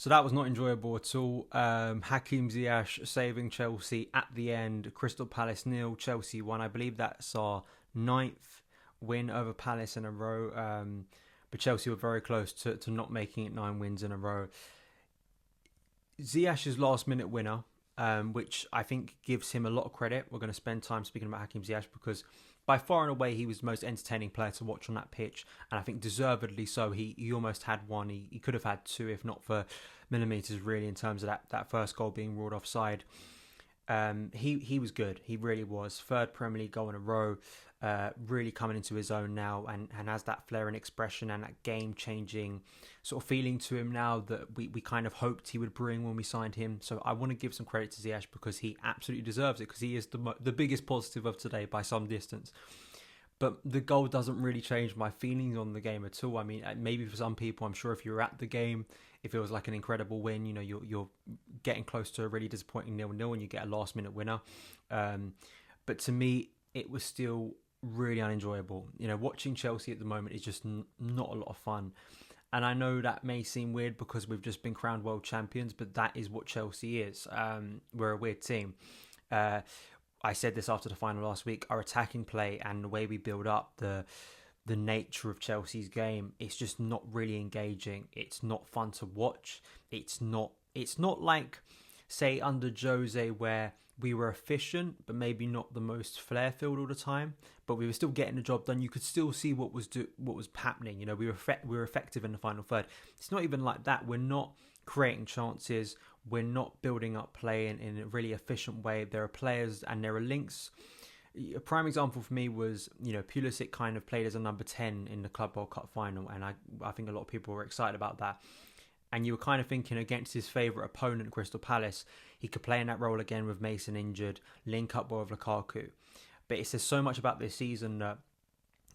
So that was not enjoyable at all. Hakim Ziyech saving Chelsea at the end. Crystal Palace 0, Chelsea 1. I believe that's our ninth win over Palace in a row. But Chelsea were very close to not making it 9 wins in a row. Ziyech's last minute winner, which I think gives him a lot of credit. We're going to spend time speaking about Hakim Ziyech because by far and away he was the most entertaining player to watch on that pitch, and I think deservedly so. He almost had one. He could have had two if not for millimetres really in terms of that first goal being ruled offside. He was good. He really was. Third Premier League goal in a row. Really coming into his own now and has that flair and expression and that game-changing sort of feeling to him now that we kind of hoped he would bring when we signed him. So I want to give some credit to Ziyech because he absolutely deserves it, because he is the biggest positive of today by some distance. But the goal doesn't really change my feelings on the game at all. I mean, maybe for some people, I'm sure if you're at the game, it feels like an incredible win. You know, you're getting close to a really disappointing 0-0 and you get a last-minute winner. But to me, it was still really unenjoyable. You know, watching Chelsea at the moment is just not a lot of fun. And I know that may seem weird because we've just been crowned world champions, but that is what Chelsea is. We're a weird team. I said this after the final last week. Our attacking play and the way we build up, the nature of Chelsea's game, it's just not really engaging. It's not fun to watch. It's not like, say, under Jose where we were efficient, but maybe not the most flair-filled all the time. But we were still getting the job done. You could still see what was happening. You know, we were effective in the final third. It's not even like that. We're not creating chances. We're not building up play in a really efficient way. There are players and there are links. A prime example for me was, you know, Pulisic kind of played as a number 10 in the Club World Cup final, and I think a lot of people were excited about that. And you were kind of thinking against his favourite opponent, Crystal Palace, he could play in that role again with Mason injured, link up well with Lukaku. But it says so much about this season that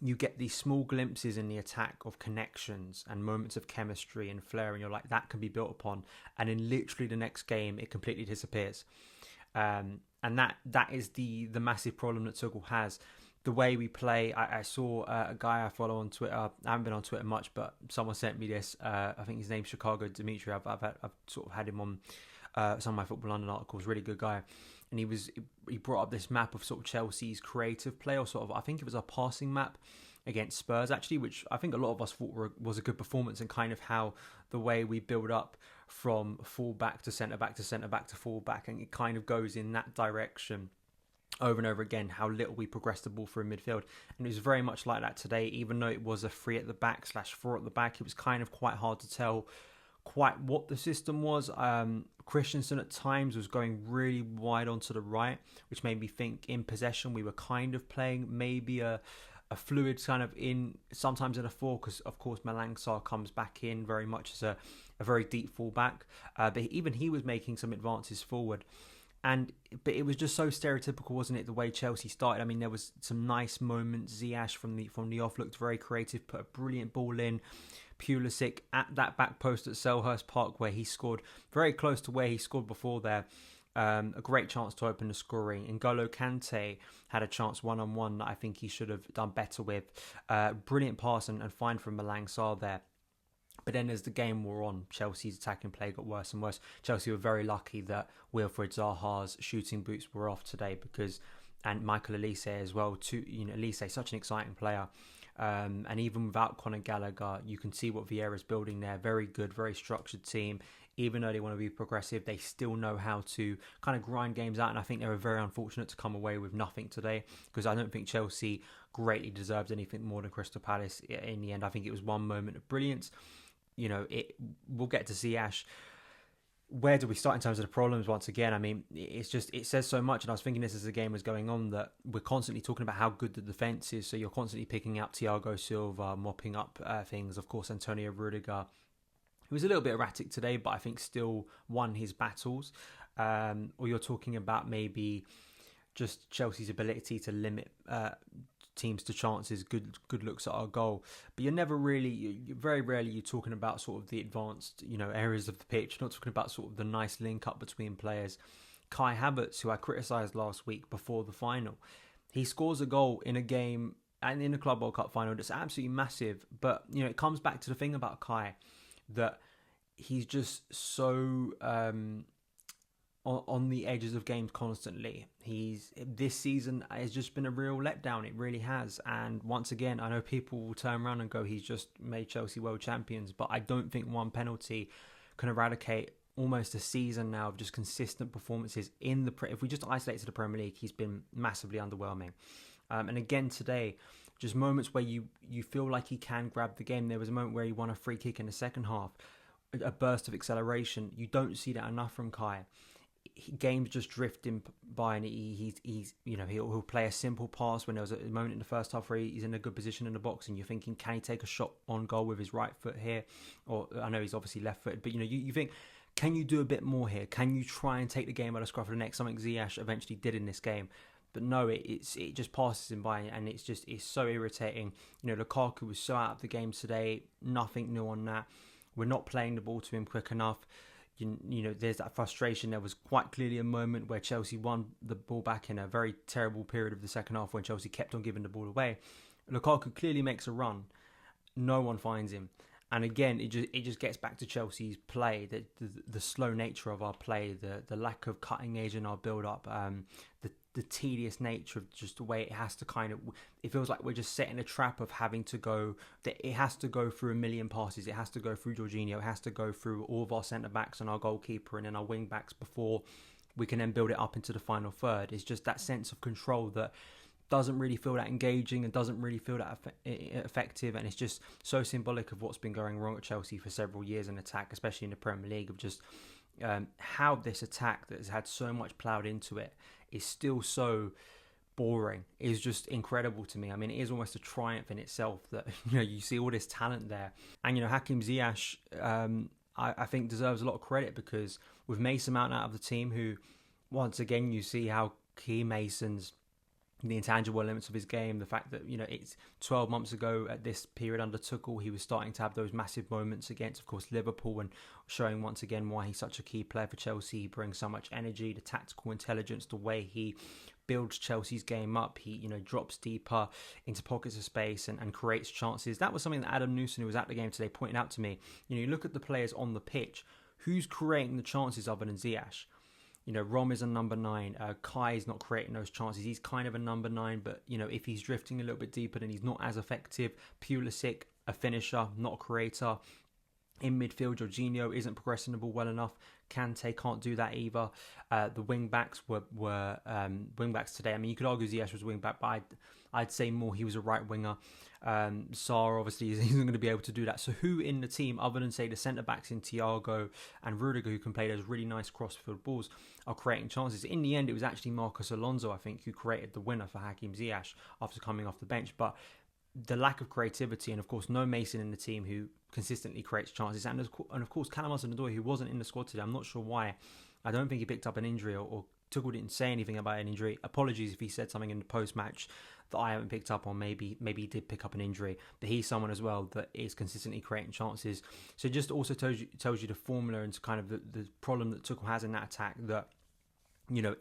you get these small glimpses in the attack of connections and moments of chemistry and flair, and you're like, that can be built upon. And in literally the next game, it completely disappears. And that is the massive problem that Tuchel has. The way we play, I saw a guy I follow on Twitter. I haven't been on Twitter much, but someone sent me this. I think his name's Chicago Dimitri. I've sort of had him on some of my Football London articles. Really good guy, and he brought up this map of sort of Chelsea's creative play, or sort of, I think it was a passing map against Spurs actually, which I think a lot of us thought was a good performance, and kind of how the way we build up from full back to centre back to centre back to full back, and it kind of goes in that direction over and over again, how little we progress the ball through midfield. And it was very much like that today. Even though it was a 3 at the back / 4 at the back, it was kind of quite hard to tell quite what the system was. Christensen at times was going really wide onto the right, which made me think in possession we were kind of playing maybe a fluid kind of sometimes in a 4, because of course Malang Sarr comes back in very much as a very deep fullback, but even he was making some advances forward. But it was just so stereotypical, wasn't it, the way Chelsea started? I mean, there was some nice moments. Ziyech from the off looked very creative, put a brilliant ball in. Pulisic at that back post at Selhurst Park where he scored, very close to where he scored before there. A great chance to open the scoring. N'Golo Kante had a chance one-on-one that I think he should have done better with. Brilliant pass and fine from Malang Sarr there. But then as the game wore on, Chelsea's attacking play got worse and worse. Chelsea were very lucky that Wilfried Zaha's shooting boots were off today, and Michael Olise as well. Olise, such an exciting player. And even without Conor Gallagher, you can see what Vieira's building there. Very good, very structured team. Even though they want to be progressive, they still know how to kind of grind games out. And I think they were very unfortunate to come away with nothing today, because I don't think Chelsea greatly deserved anything more than Crystal Palace in the end. I think it was one moment of brilliance. You know, we'll get to Ziyech. Where do we start in terms of the problems once again? I mean, it says so much. And I was thinking this as the game was going on, that we're constantly talking about how good the defence is. So you're constantly picking out Thiago Silva, mopping up things. Of course, Antonio Rudiger, who was a little bit erratic today, but I think still won his battles. Or you're talking about maybe just Chelsea's ability to limit teams to chances, good looks at our goal. But very rarely you're talking about sort of the advanced, areas of the pitch. You're not talking about sort of the nice link up between players. Kai Havertz, who I criticised last week before the final, he scores a goal in a game and in the Club World Cup final that's absolutely massive. But, it comes back to the thing about Kai, that he's just so on the edges of games constantly. This season has just been a real letdown. It really has. And once again, I know people will turn around and go, he's just made Chelsea world champions, but I don't think one penalty can eradicate almost a season now of just consistent performances in the. If we just isolate to the Premier League, he's been massively underwhelming. And again today, just moments where you feel like he can grab the game. There was a moment where he won a free kick in the second half, a burst of acceleration. You don't see that enough from Kai. Games just drift him by, and he's he'll play a simple pass when there was a moment in the first half where he's in a good position in the box, and you're thinking, can he take a shot on goal with his right foot here? Or I know he's obviously left footed, but you think, can you do a bit more here? Can you try and take the game out of the scruff of the neck? Something Ziyech eventually did in this game. But no, it just passes him by, and it's so irritating. Lukaku was so out of the game today. Nothing new on that. We're not playing the ball to him quick enough. There's that frustration. There was quite clearly a moment where Chelsea won the ball back in a very terrible period of the second half when Chelsea kept on giving the ball away. Lukaku clearly makes a run. No one finds him. And again, it just gets back to Chelsea's play, the slow nature of our play, the lack of cutting edge in our build-up, the tedious nature of just the way it has to it feels like we're just setting a trap of having to go, that it has to go through a million passes, it has to go through Jorginho, it has to go through all of our centre-backs and our goalkeeper and then our wing-backs before we can then build it up into the final third. It's just that sense of control that doesn't really feel that engaging and doesn't really feel that effective, and it's just so symbolic of what's been going wrong at Chelsea for several years in attack, especially in the Premier League, of just how this attack that has had so much ploughed into it is still so boring. Is just incredible to me. I mean, it is almost a triumph in itself that you see all this talent there, and Hakim Ziyech I think deserves a lot of credit, because with Mason Mount out of the team, who once again you see how key Mason's, the intangible elements of his game, the fact that it's 12 months ago at this period under Tuchel, he was starting to have those massive moments against, of course, Liverpool, and showing once again why he's such a key player for Chelsea. He brings so much energy, the tactical intelligence, the way he builds Chelsea's game up. He drops deeper into pockets of space and creates chances. That was something that Adam Newson, who was at the game today, pointed out to me. You look at the players on the pitch, who's creating the chances other than Ziyech? Rom is a number 9. Kai is not creating those chances. He's kind of a number 9, but if he's drifting a little bit deeper, then he's not as effective. Pulisic, a finisher, not a creator. In midfield, Jorginho isn't progressing the ball well enough. Kante can't do that either. The wing backs were wing backs today. I mean, you could argue Ziyech was a wing back, but I'd say more he was a right winger. Sarr obviously isn't going to be able to do that. So who in the team, other than say the centre backs in Thiago and Rudiger, who can play those really nice crossfield balls, are creating chances? In the end, it was actually Marcos Alonso, I think, who created the winner for Hakim Ziyech after coming off the bench. But the lack of creativity, and of course no Mason in the team who consistently creates chances, and of course Callum Hudson-Odoi, who wasn't in the squad today. I'm not sure why. I don't think he picked up an injury, or Tuchel didn't say anything about an injury. Apologies if he said something in the post-match that I haven't picked up on. Maybe he did pick up an injury, but he's someone as well that is consistently creating chances. So it just also tells you the formula and kind of the problem that Tuchel has in that attack, that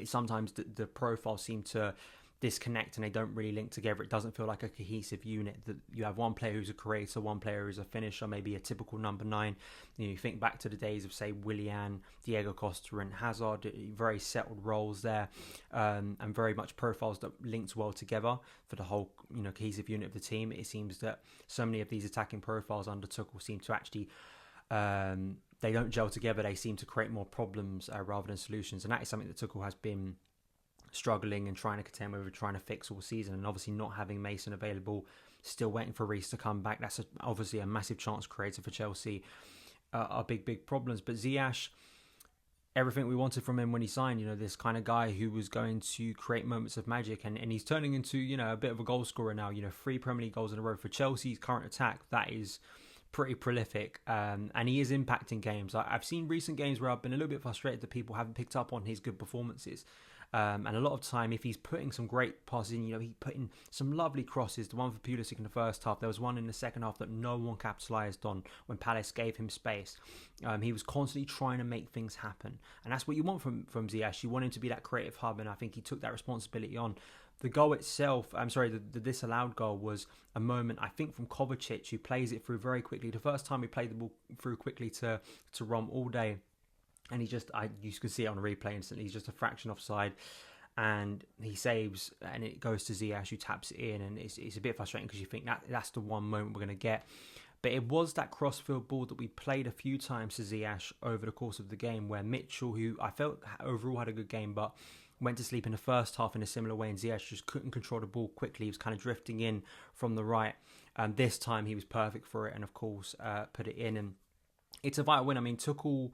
sometimes the profiles seem to disconnect and they don't really link together. It doesn't feel like a cohesive unit, that you have one player who's a creator, one player who's a finisher, maybe a typical number 9. You think back to the days of, say, Willian, Diego Costa and Hazard, very settled roles there, and very much profiles that linked well together for the whole cohesive unit of the team. It seems that so many of these attacking profiles under Tuchel seem to actually they don't gel together. They seem to create more problems rather than solutions, and that is something that Tuchel has been struggling and trying to contend with, trying to fix all season. And obviously not having Mason available, still waiting for Reece to come back, that's obviously a massive chance creator for Chelsea, are big problems. But Ziyech, everything we wanted from him when he signed, this kind of guy who was going to create moments of magic, and he's turning into a bit of a goal scorer now. 3 Premier League goals in a row for Chelsea's current attack. That is pretty prolific, and he is impacting games. I've seen recent games where I've been a little bit frustrated that people haven't picked up on his good performances. And a lot of time, if he's putting some great passes in, he put in some lovely crosses. The one for Pulisic in the first half. There was one in the second half that no one capitalised on when Palace gave him space. He was constantly trying to make things happen. And that's what you want from Ziyech. You want him to be that creative hub, and I think he took that responsibility on. The goal itself, I'm sorry, the disallowed goal was a moment, I think, from Kovacic, who plays it through very quickly. The first time he played the ball through quickly to Rom all day, and you can see it on a replay instantly, he's just a fraction offside, and he saves, and it goes to Ziyech, who taps it in, and it's a bit frustrating because you think that's the one moment we're going to get. But it was that crossfield ball that we played a few times to Ziyech over the course of the game, where Mitchell, who I felt overall had a good game, but went to sleep in the first half in a similar way, and Ziyech just couldn't control the ball quickly. He was kind of drifting in from the right. And this time he was perfect for it, and of course put it in. And it's a vital win. I mean, Tuchel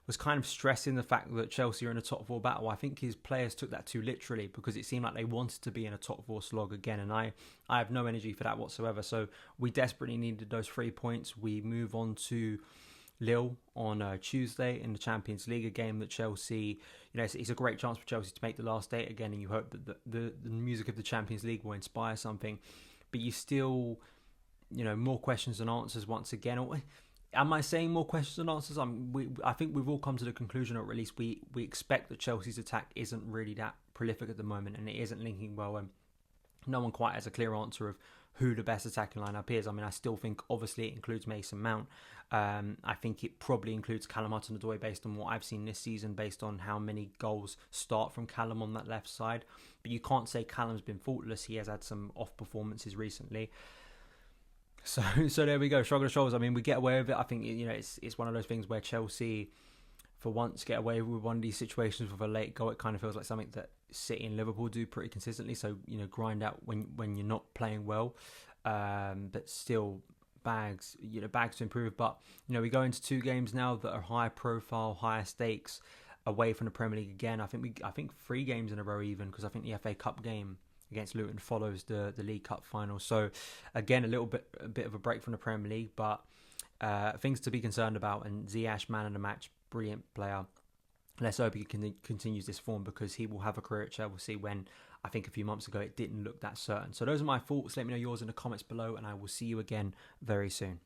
was kind of stressing the fact that Chelsea are in a top four battle. I think his players took that too literally, because it seemed like they wanted to be in a top four slog again, and I have no energy for that whatsoever. So we desperately needed those 3 points. We move on to Lille on Tuesday in the Champions League, a game that Chelsea, it's a great chance for Chelsea to make the last eight again, and you hope that the music of the Champions League will inspire something. But you still, more questions than answers once again. Am I saying more questions than answers? I think we've all come to the conclusion, or at least we expect that Chelsea's attack isn't really that prolific at the moment, and it isn't linking well. And no one quite has a clear answer of who the best attacking lineup is. I mean, I still think obviously it includes Mason Mount. I think it probably includes Callum Hudson-Odoi based on what I've seen this season, based on how many goals start from Callum on that left side. But you can't say Callum's been faultless. He has had some off performances recently. So there we go, shrug of the shoulders. I mean, we get away with it. I think it's one of those things where Chelsea, for once, get away with one of these situations with a late goal. It kind of feels like something that City and Liverpool do pretty consistently. So grind out when you're not playing well, but still bags to improve. But we go into 2 games now that are high profile, higher stakes, away from the Premier League again. I think 3 games in a row even, because I think the FA Cup game against Luton follows the League Cup final. So again, a bit of a break from the Premier League, but things to be concerned about. And Ziyech, man of the match, brilliant player. Let's hope he continues this form, because he will have a career at Chelsea when I think a few months ago it didn't look that certain. So those are my thoughts. Let me know yours in the comments below, and I will see you again very soon.